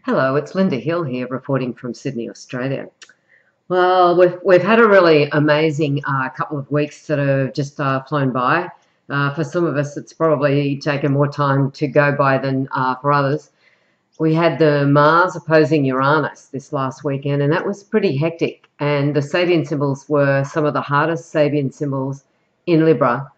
Hello, it's Linda Hill here reporting from Sydney, Australia. Well, we've had a really amazing couple of weeks that have just flown by. For some of us, it's probably taken more time to go by than for others. We had the Mars opposing Uranus this last weekend, and that was pretty hectic. And the Sabian symbols were some of the hardest Sabian symbols in Libra.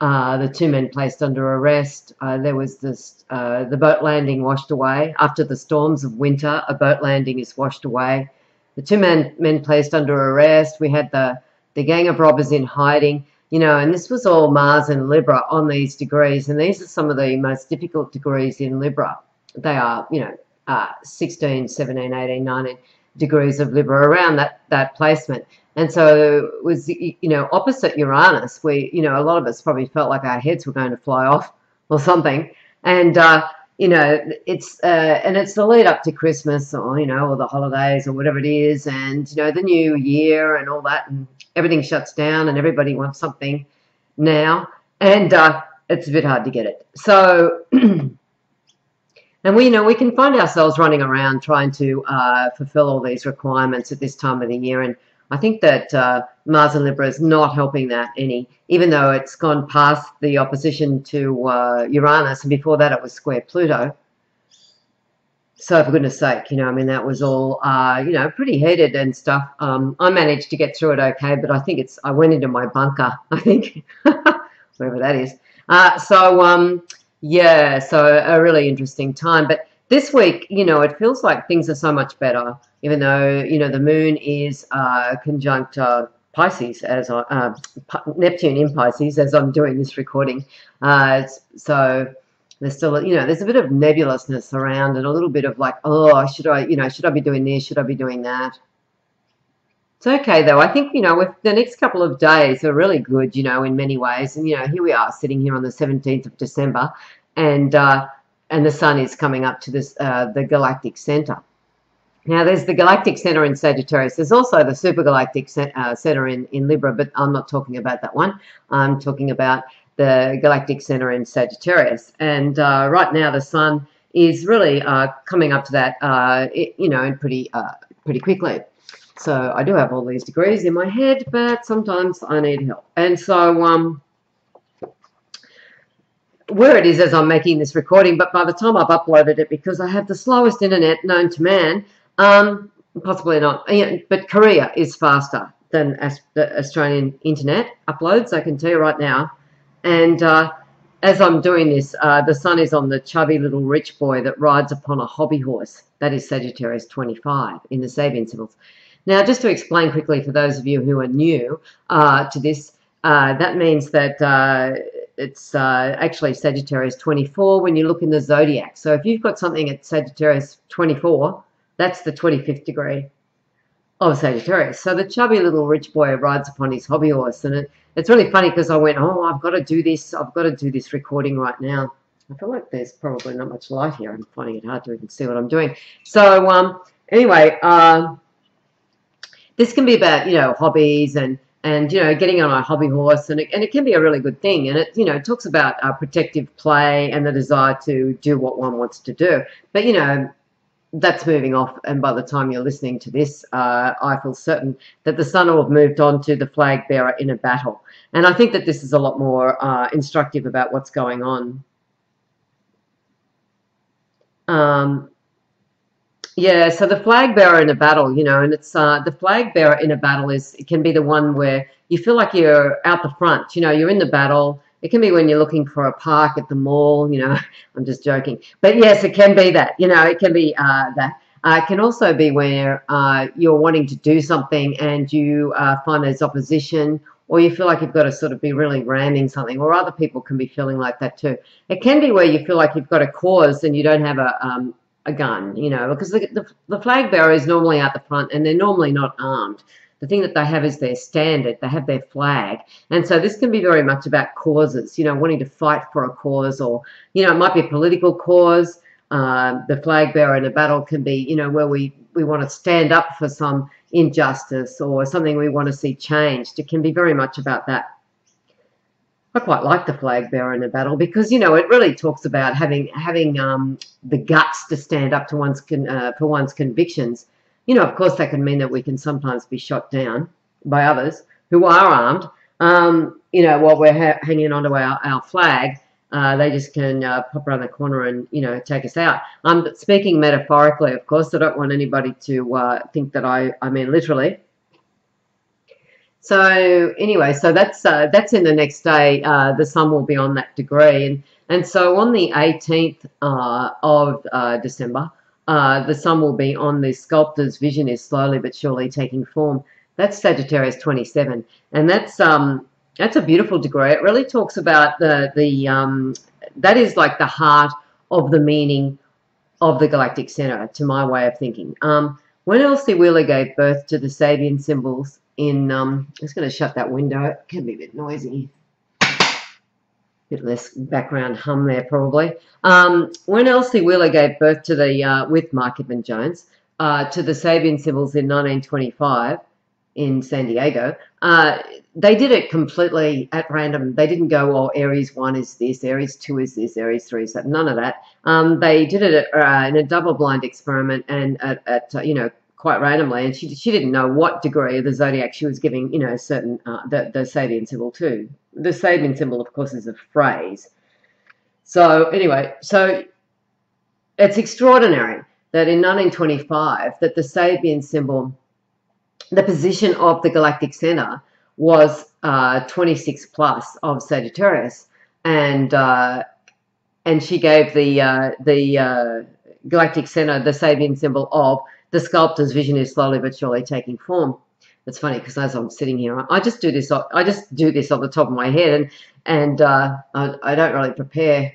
The two men placed under arrest. There was the boat landing washed away. After the storms of winter, a boat landing is washed away. The two men placed under arrest. We had the gang of robbers in hiding, and this was all Mars and Libra on these degrees. And these are some of the most difficult degrees in Libra. They are, 16, 17, 18, 19 degrees of Libra around that placement. And so it was, opposite Uranus, a lot of us probably felt like our heads were going to fly off or something. And, it's the lead up to Christmas or the holidays or whatever it is. And, the new year and all that, and everything shuts down and everybody wants something now. And it's a bit hard to get it. So, and we can find ourselves running around trying to fulfill all these requirements at this time of the year. And I think that Mars and Libra is not helping that any, even though it's gone past the opposition to Uranus, and before that it was square Pluto. So for goodness sake, that was all, pretty heated and stuff. I managed to get through it okay, but I think I went into my bunker, I think, wherever that is. Yeah, so a really interesting time. But this week, it feels like things are so much better, even though, the moon is conjunct Pisces, Neptune in Pisces, as I'm doing this recording. So there's still, there's a bit of nebulousness around and a little bit of like, oh, should I be doing this? Should I be doing that? It's okay, though. I think, with the next couple of days are really good, in many ways. And, here we are sitting here on the 17th of December, and the sun is coming up to this the Galactic Center. Now, there's the Galactic Center in Sagittarius. There's also the Super Galactic Center in Libra, but I'm not talking about that one. I'm talking about the Galactic Center in Sagittarius. And right now, the sun is really coming up to that, pretty quickly. So I do have all these degrees in my head, but sometimes I need help. And so where it is as I'm making this recording, but by the time I've uploaded it, because I have the slowest internet known to man, possibly not, but Korea is faster than the Australian internet uploads, I can tell you right now. And as I'm doing this, the sun is on the chubby little rich boy that rides upon a hobby horse. That is Sagittarius 25 in the Sabian symbols. Now, just to explain quickly for those of you who are new to this, that means that it's actually Sagittarius 24 when you look in the zodiac. So if you've got something at Sagittarius 24, that's the 25th degree of Sagittarius. So the chubby little rich boy rides upon his hobby horse. And it's really funny because I went, oh, I've got to do this. I've got to do this recording right now. I feel like there's probably not much light here. I'm finding it hard to even see what I'm doing. So anyway, this can be about, hobbies and getting on a hobby horse, and it can be a really good thing. And it talks about protective play and the desire to do what one wants to do. But, that's moving off. And by the time you're listening to this, I feel certain that the sun will have moved on to the flag bearer in a battle. And I think that this is a lot more instructive about what's going on. Yeah, so the flag bearer in a battle, and it's the flag bearer in a battle it can be the one where you feel like you're out the front, you're in the battle. It can be when you're looking for a park at the mall, I'm just joking. But yes, it can be that, it can be that. It can also be where you're wanting to do something and you find there's opposition, or you feel like you've got to sort of be really ramming something, or other people can be feeling like that too. It can be where you feel like you've got a cause and you don't have a gun, because the flag bearer is normally out the front and they're normally not armed. The thing that they have is their standard. They have their flag. And so this can be very much about causes, wanting to fight for a cause, or, it might be a political cause. The flag bearer in a battle can be, where we want to stand up for some injustice or something we want to see changed. It can be very much about that. I quite like the flag bearer in a battle because, you know, it really talks about having the guts to stand up to for one's convictions. You know, of course, that can mean that we can sometimes be shot down by others who are armed. You know, while we're hanging onto our flag, they just can pop around the corner and, you know, take us out. I'm speaking metaphorically, of course. I don't want anybody to think that I mean literally. So anyway, so that's in the next day. The sun will be on that degree, and so on the 18th of December, the sun will be on the sculptor's vision is slowly but surely taking form. That's Sagittarius 27, and that's a beautiful degree. It really talks about the that is like the heart of the meaning of the Galactic Center, to my way of thinking. When Elsie Wheeler gave birth to the Sabian symbols in, I'm just going to shut that window. It can be a bit noisy. A bit less background hum there, probably. When Elsie Wheeler gave birth to the, with Mark Edmund Jones, to the Sabian symbols in 1925 in San Diego, they did it completely at random. They didn't go, oh, Aries 1 is this, Aries 2 is this, Aries 3 is that. None of that. They did it in a double-blind experiment and at you know, quite randomly. And she didn't know what degree of the zodiac she was giving, you know, certain the Sabian symbol to. The Sabian symbol, of course, is a phrase. So anyway, so it's extraordinary that in 1925 that the Sabian symbol, the position of the Galactic Center was 26 plus of Sagittarius, and she gave the Galactic Center the Sabian symbol of the sculptor's vision is slowly but surely taking form. It's funny because as I'm sitting here, I just do this. I just do this off the top of my head, and I don't really prepare.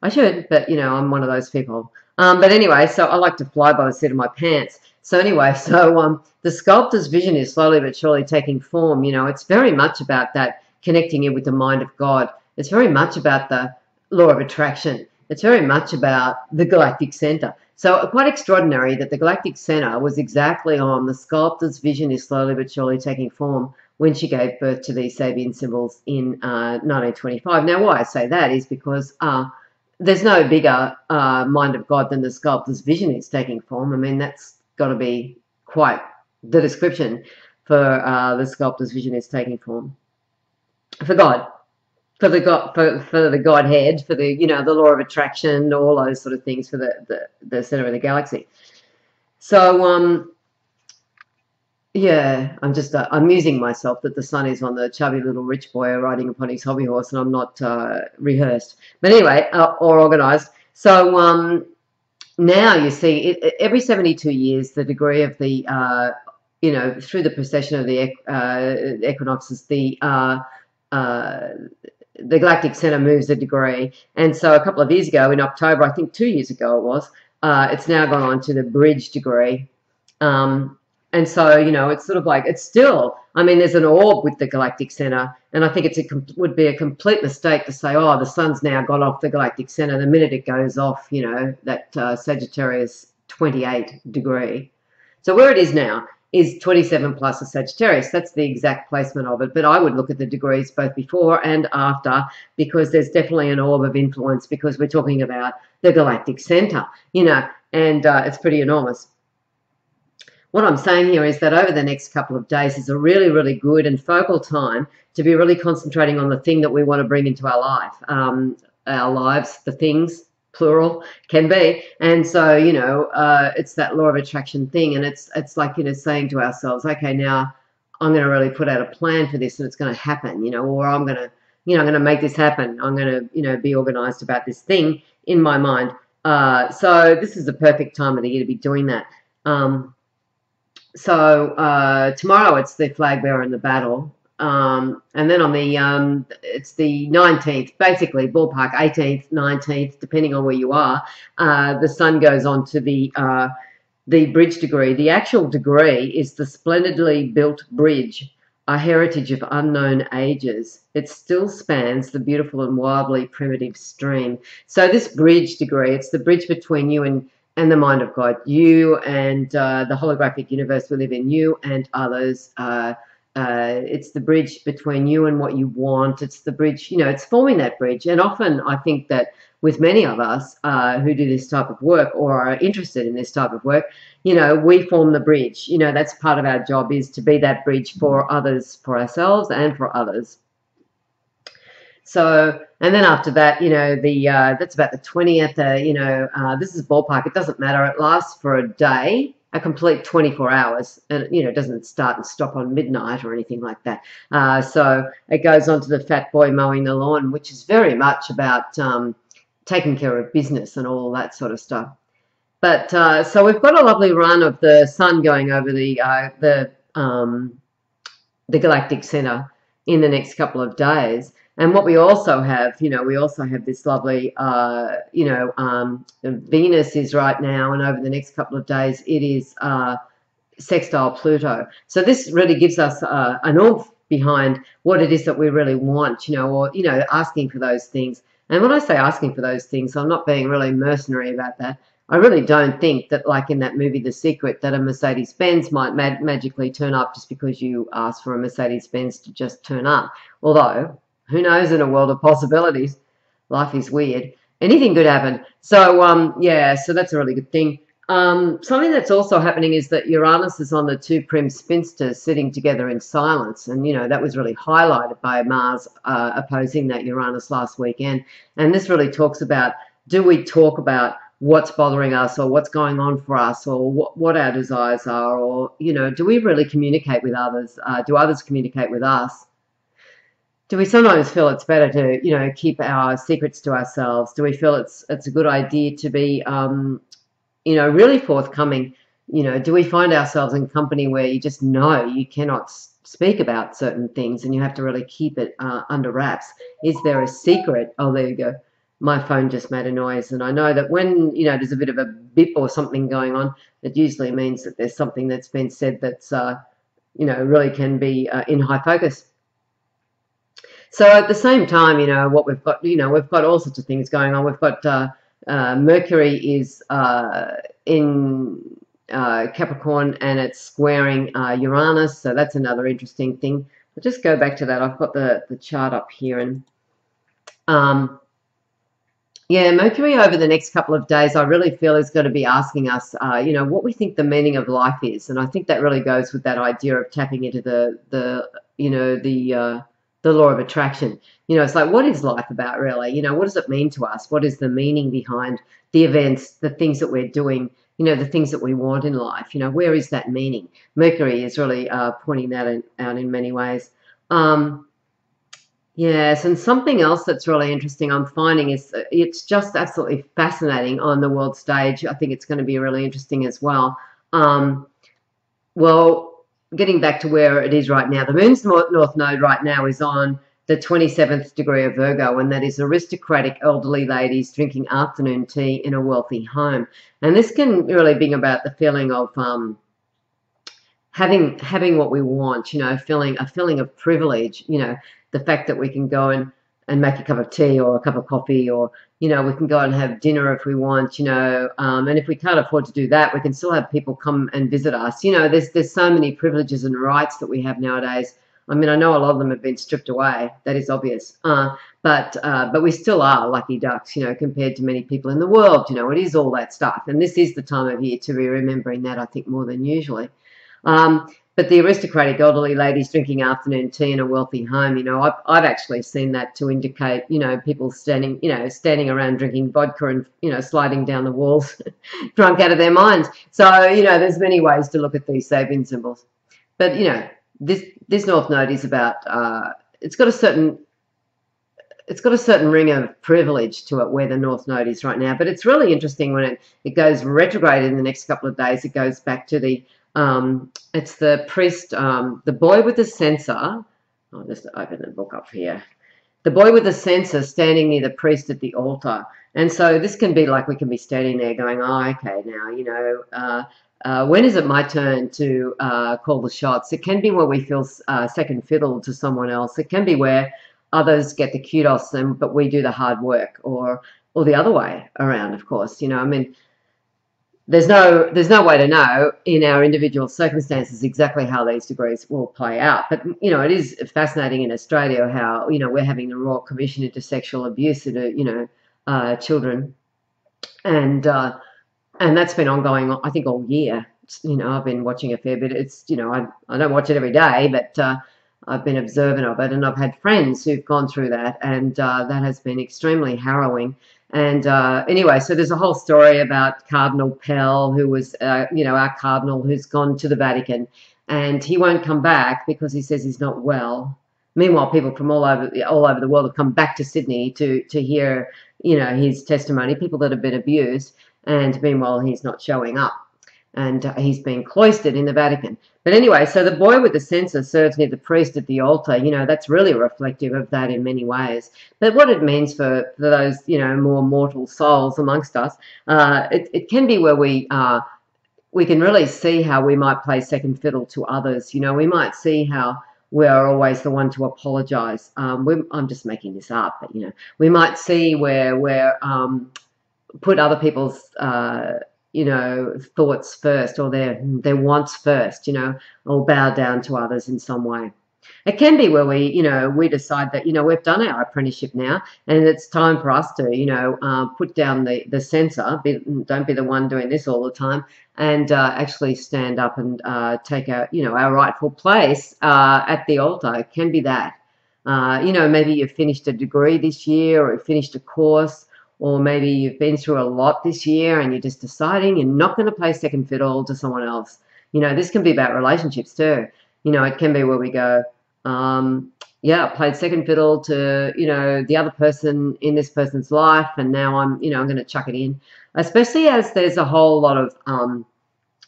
I should, but you know, I'm one of those people. But anyway, so I like to fly by the seat of my pants. So anyway, so the sculptor's vision is slowly but surely taking form. You know, it's very much about that connecting it with the mind of God. It's very much about the law of attraction. It's very much about the Galactic Center. So quite extraordinary that the Galactic Center was exactly on the sculptor's vision is slowly but surely taking form when she gave birth to these Sabian symbols in 1925. Now, why I say that is because there's no bigger mind of God than the sculptor's vision is taking form. I mean, that's got to be quite the description for the sculptor's vision is taking form. For God, for the God, for the Godhead, for the, you know, the law of attraction, all those sort of things for the center of the galaxy. So yeah, I'm just amusing myself that the sun is on the chubby little rich boy riding upon his hobby horse, and I'm not rehearsed, but anyway, or organised. So now you see, every 72 years, the degree of the, you know, through the precession of the equinoxes, the Galactic Center moves a degree. And so a couple of years ago, in October, I think 2 years ago it was, it's now gone on to the bridge degree. And so, you know, it's sort of like, it's still, I mean, there's an orb with the Galactic Center, and I think would be a complete mistake to say, oh, the sun's now got off the Galactic Center the minute it goes off, you know, that Sagittarius 28 degree. So where it is now is 27 plus a Sagittarius. That's the exact placement of it. But I would look at the degrees both before and after, because there's definitely an orb of influence, because we're talking about the Galactic Center, you know, and it's pretty enormous. What I'm saying here is that over the next couple of days is a really, really good and focal time to be really concentrating on the thing that we want to bring into our life. Our lives, the things, plural, can be. And so, you know, it's that law of attraction thing. And it's like, you know, saying to ourselves, okay, now I'm going to really put out a plan for this and it's going to happen, you know, or I'm going to, you know, I'm going to make this happen. I'm going to, you know, be organized about this thing in my mind. So this is the perfect time of the year to be doing that. So tomorrow it's the flag bearer in the battle, and then on the it's the 19th, basically ballpark 18th, 19th, depending on where you are. The sun goes on to the bridge degree. The actual degree is the splendidly built bridge, a heritage of unknown ages. It still spans the beautiful and wildly primitive stream. So this bridge degree, it's the bridge between you and the mind of God, you and the holographic universe we live in, you and others, it's the bridge between you and what you want. It's the bridge, it's forming that bridge. And often I think that with many of us who do this type of work or are interested in this type of work, we form the bridge. That's part of our job, is to be that bridge for others, for ourselves and for others. So, and then after that, that's about the 20th, this is ballpark. It doesn't matter. It lasts for a day, a complete 24 hours. And, it doesn't start and stop on midnight or anything like that. So it goes on to the fat boy mowing the lawn, which is very much about taking care of business and all that sort of stuff. But so we've got a lovely run of the sun going over the Galactic Center in the next couple of days. And what we also have, we also have this lovely, Venus is right now, and over the next couple of days, it is sextile Pluto. So this really gives us an oomph behind what it is that we really want, or, asking for those things. And when I say asking for those things, I'm not being really mercenary about that. I really don't think that, like in that movie The Secret, that a Mercedes-Benz might magically turn up just because you ask for a Mercedes-Benz to just turn up. Although, who knows, in a world of possibilities, life is weird. Anything could happen. So, yeah, so that's a really good thing. Something that's also happening is that Uranus is on the two prim spinsters sitting together in silence. And, that was really highlighted by Mars opposing that Uranus last weekend. And this really talks about, do we talk about what's bothering us or what's going on for us or what our desires are, or, do we really communicate with others? Do others communicate with us? Do we sometimes feel it's better to, keep our secrets to ourselves? Do we feel it's a good idea to be, really forthcoming? Do we find ourselves in company where you just know you cannot speak about certain things and you have to really keep it under wraps? Is there a secret? Oh, there you go. My phone just made a noise, and I know that when, there's a bit of a bip or something going on, it usually means that there's something that's been said that's, really can be in high focus. So at the same time, what we've got, we've got all sorts of things going on. We've got Mercury is in Capricorn, and it's squaring Uranus, so that's another interesting thing. I'll just go back to that. I've got the chart up here, and yeah, Mercury over the next couple of days, I really feel is going to be asking us, what we think the meaning of life is, and I think that really goes with that idea of tapping into the law of attraction. It's like, what is life about, really? What does it mean to us? What is the meaning behind the events, the things that we're doing, the things that we want in life? Where is that meaning? Mercury is really pointing that out in many ways. Yes, and something else that's really interesting I'm finding is it's just absolutely fascinating on the world stage. I think it's going to be really interesting as well. Well, getting back to where it is right now, the moon's north node right now is on the 27th degree of Virgo, and that is aristocratic elderly ladies drinking afternoon tea in a wealthy home. And this can really bring about the feeling of having what we want, feeling a feeling of privilege, the fact that we can go and make a cup of tea or a cup of coffee, or, we can go and have dinner if we want, and if we can't afford to do that, we can still have people come and visit us. There's so many privileges and rights that we have nowadays. I mean, I know a lot of them have been stripped away. That is obvious. But we still are lucky ducks, compared to many people in the world. It is all that stuff. And this is the time of year to be remembering that, I think, more than usually. But the aristocratic elderly ladies drinking afternoon tea in a wealthy home, I've actually seen that to indicate, people standing around drinking vodka and, sliding down the walls, drunk out of their minds. So, there's many ways to look at these Sabian symbols. But, this North Node is about, it's got a certain ring of privilege to it where the North Node is right now. But it's really interesting when it goes retrograde in the next couple of days. It goes back to the it's the priest, the boy with the censer. I'll just open the book up here. The boy with the censer standing near the priest at the altar. And so this can be like, we can be standing there going, oh, okay, now, when is it my turn to call the shots? It can be where we feel second fiddle to someone else. It can be where others get the kudos, but we do the hard work, or the other way around, of course. I mean, there's no way to know in our individual circumstances exactly how these degrees will play out. But it is fascinating in Australia how we're having the Royal Commission into Sexual Abuse into children, and that's been ongoing, I think, all year. I've been watching a fair bit. It's I don't watch it every day, but I've been observant of it, and I've had friends who've gone through that, and that has been extremely harrowing. And anyway, so there's a whole story about Cardinal Pell, who was, our cardinal who's gone to the Vatican, and he won't come back because he says he's not well. Meanwhile, people from all over the world have come back to Sydney to hear, his testimony, people that have been abused, and meanwhile, he's not showing up. And he's been cloistered in the Vatican. But anyway, so the boy with the censer serves near the priest at the altar. That's really reflective of that in many ways. But what it means for those, more mortal souls amongst us, it can be where we can really see how we might play second fiddle to others. We might see how we are always the one to apologise. I'm just making this up, but, we might see where we're put other people's thoughts first, or their wants first, or bow down to others in some way. It can be where we decide that, we've done our apprenticeship now, and it's time for us to, put down the censor, don't be the one doing this all the time, and actually stand up and take our rightful place at the altar. It can be that. Maybe you've finished a degree this year, or you've finished a course, or maybe you've been through a lot this year and you're just deciding you're not going to play second fiddle to someone else. This can be about relationships too. It can be where we go, I played second fiddle to, the other person in this person's life, and now I'm going to chuck it in. Especially as there's a whole lot of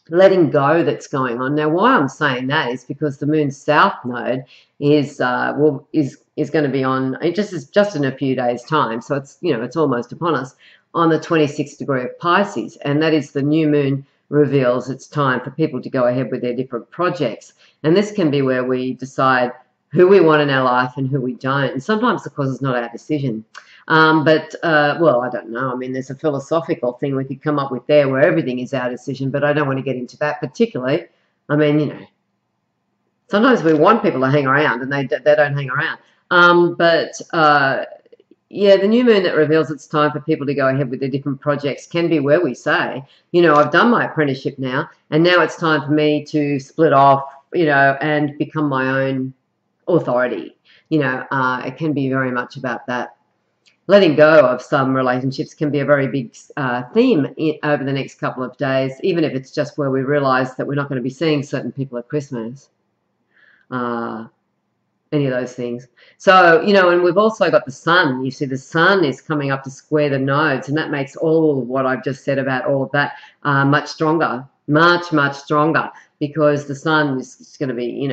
letting go that's going on. Now, why I'm saying that is because the moon's south node is going to be on, it just in a few days' time. So it's it's almost upon us on the 26th degree of Pisces, and that is the new moon reveals it's time for people to go ahead with their different projects. And this can be where we decide who we want in our life and who we don't. And sometimes, of course, it's not our decision. But I don't know. I mean, there's a philosophical thing we could come up with there where everything is our decision, but I don't want to get into that particularly. I mean, sometimes we want people to hang around and they don't hang around. The new moon that reveals it's time for people to go ahead with their different projects can be where we say, I've done my apprenticeship now, and now it's time for me to split off, and become my own authority. It can be very much about that. Letting go of some relationships can be a very big theme over the next couple of days, even if it's just where we realise that we're not going to be seeing certain people at Christmas. Any of those things. So, and we've also got the sun. You see, the sun is coming up to square the nodes, and that makes all of what I've just said about all of that much stronger, much, much stronger, because the sun is going to be,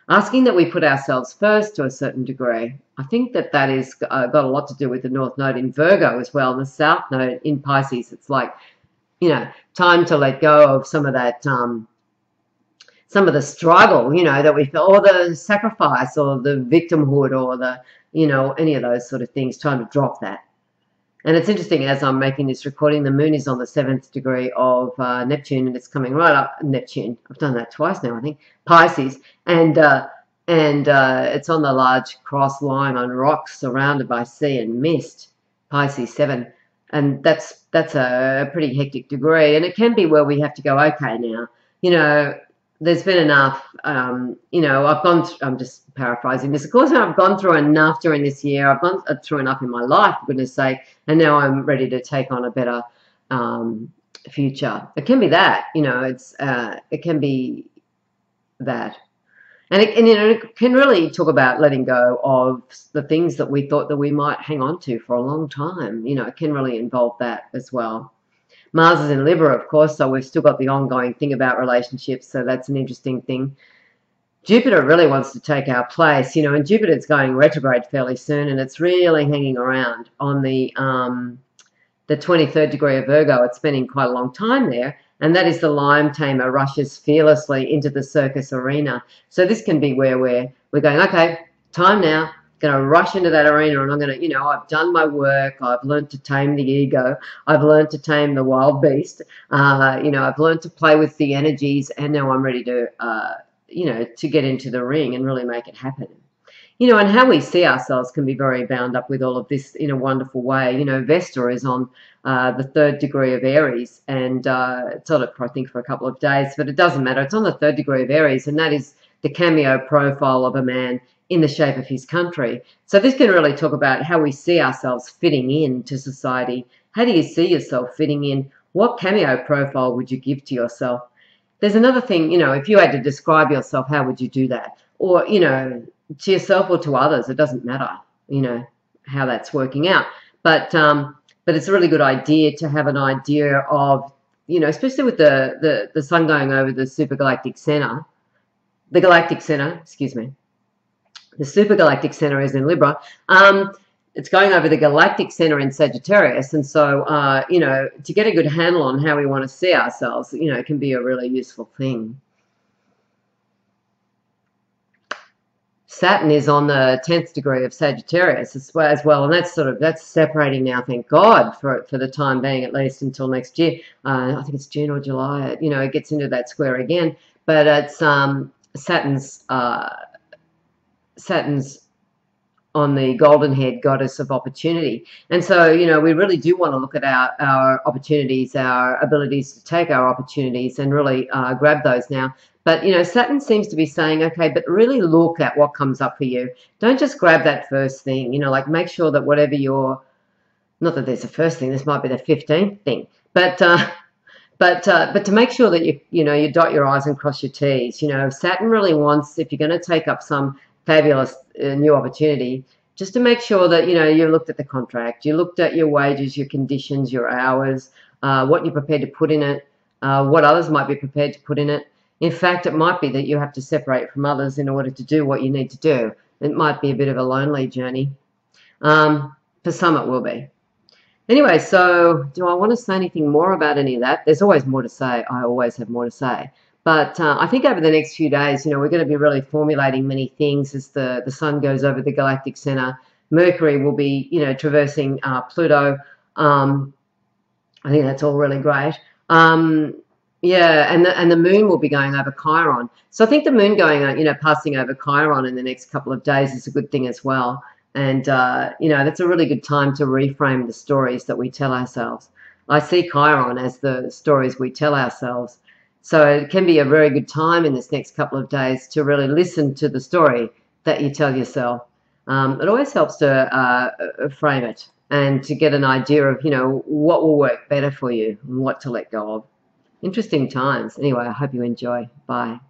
asking that we put ourselves first to a certain degree. I think that is got a lot to do with the North Node in Virgo as well, and the South Node in Pisces. It's like, time to let go of some of that, some of the struggle, that we feel, or the sacrifice, or the victimhood, or the, any of those sort of things. Time to drop that. And it's interesting, as I'm making this recording, the moon is on the 7th degree of Neptune, and it's coming right up Neptune. I've done that twice now, I think. Pisces, and it's on the large cross lying on rocks surrounded by sea and mist. Pisces 7, and that's a pretty hectic degree, and it can be where we have to go. Okay, now, there's been enough. I'm just paraphrasing this. Of course, I've gone through enough during this year. I've gone through enough in my life, for goodness sake, and now I'm ready to take on a better future. It can be that, it can be that. And it can really talk about letting go of the things that we thought that we might hang on to for a long time. It can really involve that as well. Mars is in Libra, of course, so we've still got the ongoing thing about relationships, so that's an interesting thing. Jupiter really wants to take our place, and Jupiter's going retrograde fairly soon, and it's really hanging around on the 23rd degree of Virgo. It's spending quite a long time there, and that is the lion tamer rushes fearlessly into the circus arena. So this can be where we're going, okay, time now. going to rush into that arena, and I'm going to, you know, I've done my work. I've learned to tame the ego. I've learned to tame the wild beast. You know, I've learned to play with the energies, and now I'm ready to, you know, to get into the ring and really make it happen. You know, and how we see ourselves can be very bound up with all of this in a wonderful way. You know, Vesta is on the 3rd degree of Aries, and it's on it for, I think, for a couple of days, but it doesn't matter. It's on the 3rd degree of Aries, and that is the cameo profile of a man in the shape of his country. So this can really talk about how we see ourselves fitting into society. How do you see yourself fitting in? What cameo profile would you give to yourself? There's another thing, you know, if you had to describe yourself, how would you do that? Or, you know, to yourself or to others, it doesn't matter, you know, how that's working out. But it's a really good idea to have an idea of, you know, especially with the sun going over the supergalactic center, the galactic center, excuse me. The supergalactic center is in Libra. It's going over the galactic center in Sagittarius. And so, you know, to get a good handle on how we want to see ourselves, you know, it can be a really useful thing. Saturn is on the 10th degree of Sagittarius as well, and that's separating now, thank God, for the time being, at least until next year. I think it's June or July. You know, it gets into that square again, but it's Saturn's on the golden head goddess of opportunity. And so, you know, we really do want to look at our opportunities, our abilities to take our opportunities and really grab those now. But, you know, Saturn seems to be saying, okay, but really look at what comes up for you. Don't just grab that first thing, you know, like make sure that whatever you're, not that there's a first thing, this might be the 15th thing, but to make sure that you know, you dot your I's and cross your T's. You know, Saturn really wants, if you're going to take up some fabulous new opportunity, just to make sure that, you know, you looked at the contract, you looked at your wages, your conditions, your hours, what you're prepared to put in it, what others might be prepared to put in it. In fact, it might be that you have to separate from others in order to do what you need to do. It might be a bit of a lonely journey. For some it will be. Anyway, so do I want to say anything more about any of that? There's always more to say. I always have more to say. But I think over the next few days, you know, we're going to be really formulating many things as the sun goes over the galactic center. Mercury will be, you know, traversing Pluto. I think that's all really great. Yeah, and the moon will be going over Chiron. So I think the moon going, you know, passing over Chiron in the next couple of days is a good thing as well. And, you know, that's a really good time to reframe the stories that we tell ourselves. I see Chiron as the stories we tell ourselves. So it can be a very good time in this next couple of days to really listen to the story that you tell yourself. It always helps to frame it and to get an idea of, you know, what will work better for you and what to let go of. Interesting times. Anyway, I hope you enjoy. Bye.